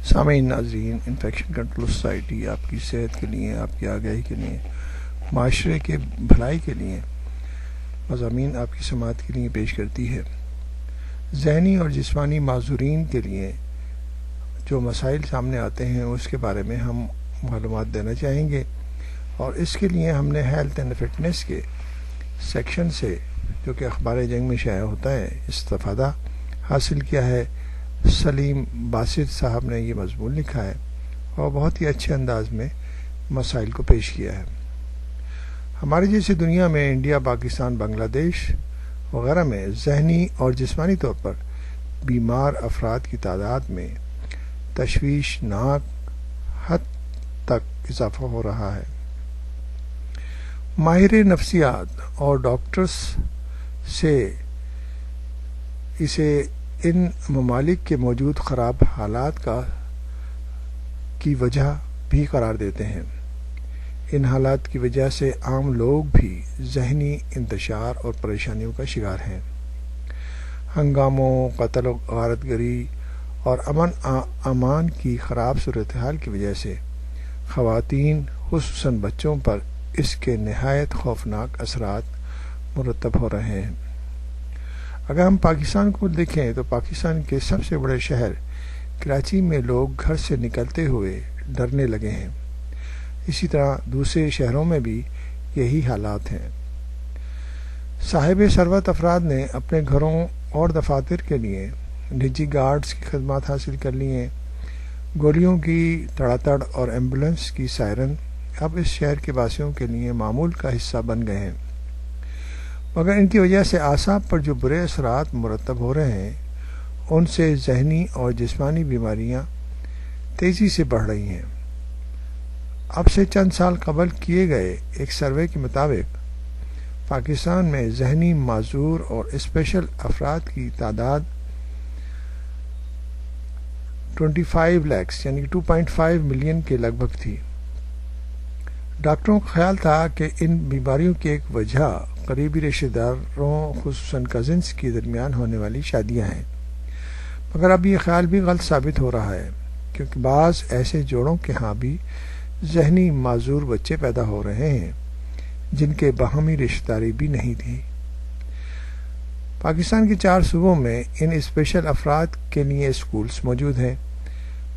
سامعین ناظرین، infection control society آپ کی صحت کے لیے، آپ کی آگاہی کے لیے، معاشرے کے بھلائی کے لیے مضامین آپ کی سماعت کے لیے پیش کرتی ہے۔ ذہنی اور جسمانی معذورین کے لیے جو مسائل سامنے آتے ہیں اس کے بارے میں ہم معلومات دینا چاہیں گے، اور اس کے لیے ہم نے ہیلتھ اینڈ فٹنس کے سیکشن سے، جو کہ اخبار جنگ میں شائع ہوتا ہے، استفادہ حاصل کیا ہے۔ سلیم باسط صاحب نے یہ مضمون لکھا ہے اور بہت ہی اچھے انداز میں مسائل کو پیش کیا ہے۔ ہماری جیسی دنیا میں انڈیا، پاکستان، بنگلہ دیش وغیرہ میں ذہنی اور جسمانی طور پر بیمار افراد کی تعداد میں تشویشناک حد تک اضافہ ہو رہا ہے۔ ماہر نفسیات اور ڈاکٹرز سے اسے ان ممالک کے موجود خراب حالات کی وجہ بھی قرار دیتے ہیں۔ ان حالات کی وجہ سے عام لوگ بھی ذہنی انتشار اور پریشانیوں کا شکار ہیں۔ ہنگاموں، قتل و غارت گری اور امن امان کی خراب صورتحال کی وجہ سے خواتین، خصوصاً بچوں پر اس کے نہایت خوفناک اثرات مرتب ہو رہے ہیں۔ اگر ہم پاکستان کو دیکھیں تو پاکستان کے سب سے بڑے شہر کراچی میں لوگ گھر سے نکلتے ہوئے ڈرنے لگے ہیں۔ اسی طرح دوسرے شہروں میں بھی یہی حالات ہیں۔ صاحب ثروت افراد نے اپنے گھروں اور دفاتر کے لیے نجی گارڈز کی خدمات حاصل کر لی ہیں۔ گولیوں کی تڑاتڑ اور ایمبولنس کی سائرن اب اس شہر کے باسیوں کے لیے معمول کا حصہ بن گئے ہیں، مگر ان کی وجہ سے اعصاب پر جو برے اثرات مرتب ہو رہے ہیں ان سے ذہنی اور جسمانی بیماریاں تیزی سے بڑھ رہی ہیں۔ اب سے چند سال قبل کیے گئے ایک سروے کے مطابق پاکستان میں ذہنی معذور اور اسپیشل افراد کی تعداد 25 لاکھ یعنی 2.5 ملین کے لگ بھگ تھی۔ ڈاکٹروں کا خیال تھا کہ ان بیماریوں کی ایک وجہ قریبی رشتہ داروں خصوصاً کزنس کے درمیان ہونے والی شادیاں ہیں، مگر اب یہ خیال بھی غلط ثابت ہو رہا ہے، کیونکہ بعض ایسے جوڑوں کے ہاں بھی ذہنی معذور بچے پیدا ہو رہے ہیں جن کے باہمی رشتہ داری بھی نہیں تھی۔ پاکستان کے 4 صوبوں میں ان اسپیشل افراد کے لیے اسکولز موجود ہیں،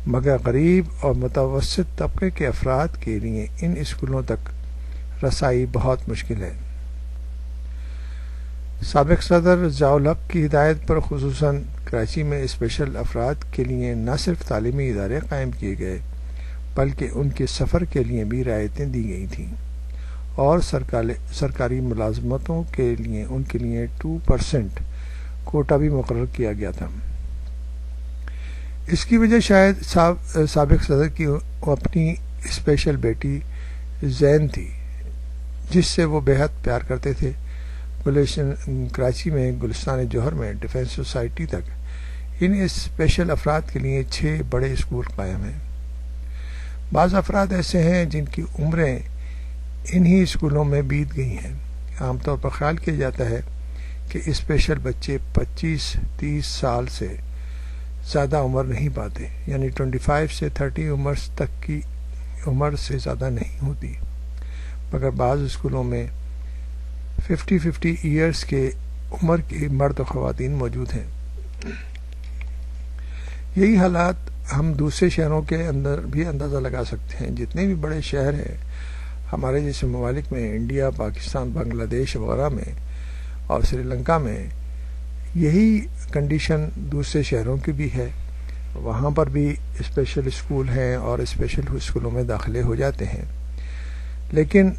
مگر غریب اور متوسط طبقے کے افراد کے لیے ان اسکولوں تک رسائی بہت مشکل ہے۔ سابق صدر ضیاء الحق کی ہدایت پر خصوصاً کراچی میں اسپیشل افراد کے لیے نہ صرف تعلیمی ادارے قائم کیے گئے بلکہ ان کے سفر کے لیے بھی رعایتیں دی گئی تھیں، اور سرکاری ملازمتوں کے لیے ان کے لیے 2% کوٹا بھی مقرر کیا گیا تھا۔ اس کی وجہ شاید سابق صدر کی اپنی اسپیشل بیٹی زین تھی، جس سے وہ بے حد پیار کرتے تھے۔ کراچی میں گلستان جوہر میں ڈیفنس سوسائٹی تک ان اسپیشل افراد کے لیے 6 بڑے اسکول قائم ہیں۔ بعض افراد ایسے ہیں جن کی عمریں انہی اسکولوں میں بیت گئی ہیں۔ عام طور پر خیال کیا جاتا ہے کہ اسپیشل بچے 25-30 سال سے زیادہ عمر نہیں پاتے، یعنی 25 سے 30 عمر تک کی عمر سے زیادہ نہیں ہوتی، مگر بعض اسکولوں میں 50 ایئرز کے عمر کے مرد و خواتین موجود ہیں۔ یہی حالات ہم دوسرے شہروں کے اندر بھی اندازہ لگا سکتے ہیں۔ جتنے بھی بڑے شہر ہیں ہمارے جیسے ممالک میں، انڈیا، پاکستان، بنگلہ دیش وغیرہ میں اور سری لنکا میں، یہی کنڈیشن دوسرے شہروں کی بھی ہے۔ وہاں پر بھی اسپیشل اسکول ہیں اور اسپیشل اسکولوں میں داخلے ہو جاتے ہیں، لیکن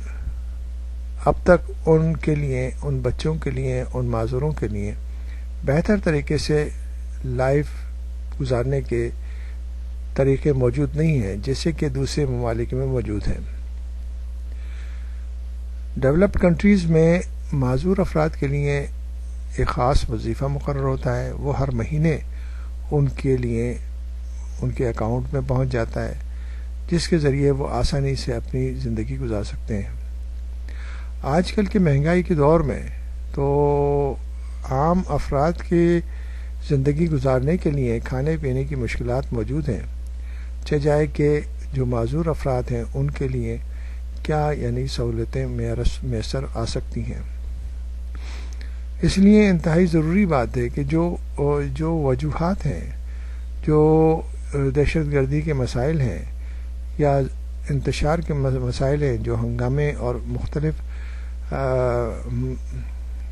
اب تک ان کے لیے، ان بچوں کے لیے، ان معذوروں کے لیے بہتر طریقے سے لائف گزارنے کے طریقے موجود نہیں ہیں جیسے کہ دوسرے ممالک میں موجود ہیں۔ ڈیولپڈ کنٹریز میں معذور افراد کے لیے ایک خاص وظیفہ مقرر ہوتا ہے، وہ ہر مہینے ان کے لیے ان کے اکاؤنٹ میں پہنچ جاتا ہے، جس کے ذریعے وہ آسانی سے اپنی زندگی گزار سکتے ہیں۔ آج کل کے مہنگائی کے دور میں تو عام افراد کی زندگی گزارنے کے لیے کھانے پینے کی مشکلات موجود ہیں، جائے کہ جو معذور افراد ہیں ان کے لیے کیا یعنی سہولتیں میسر آ سکتی ہیں۔ اس لیے انتہائی ضروری بات ہے کہ جو وجوہات ہیں، جو دہشت گردی کے مسائل ہیں یا انتشار کے مسائل ہیں، جو ہنگامے اور مختلف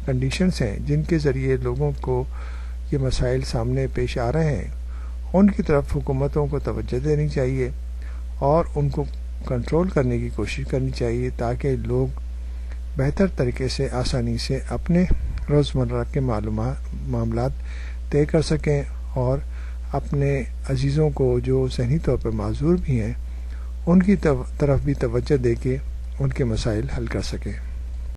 کنڈیشنز ہیں جن کے ذریعے لوگوں کو یہ مسائل سامنے پیش آ رہے ہیں، ان کی طرف حکومتوں کو توجہ دینی چاہیے اور ان کو کنٹرول کرنے کی کوشش کرنی چاہیے تاکہ لوگ بہتر طریقے سے آسانی سے اپنے روزمرہ کے معاملات طے کر سکیں اور اپنے عزیزوں کو جو ذہنی طور پر معذور بھی ہیں ان کی طرف بھی توجہ دے کے ان کے مسائل حل کر سکیں۔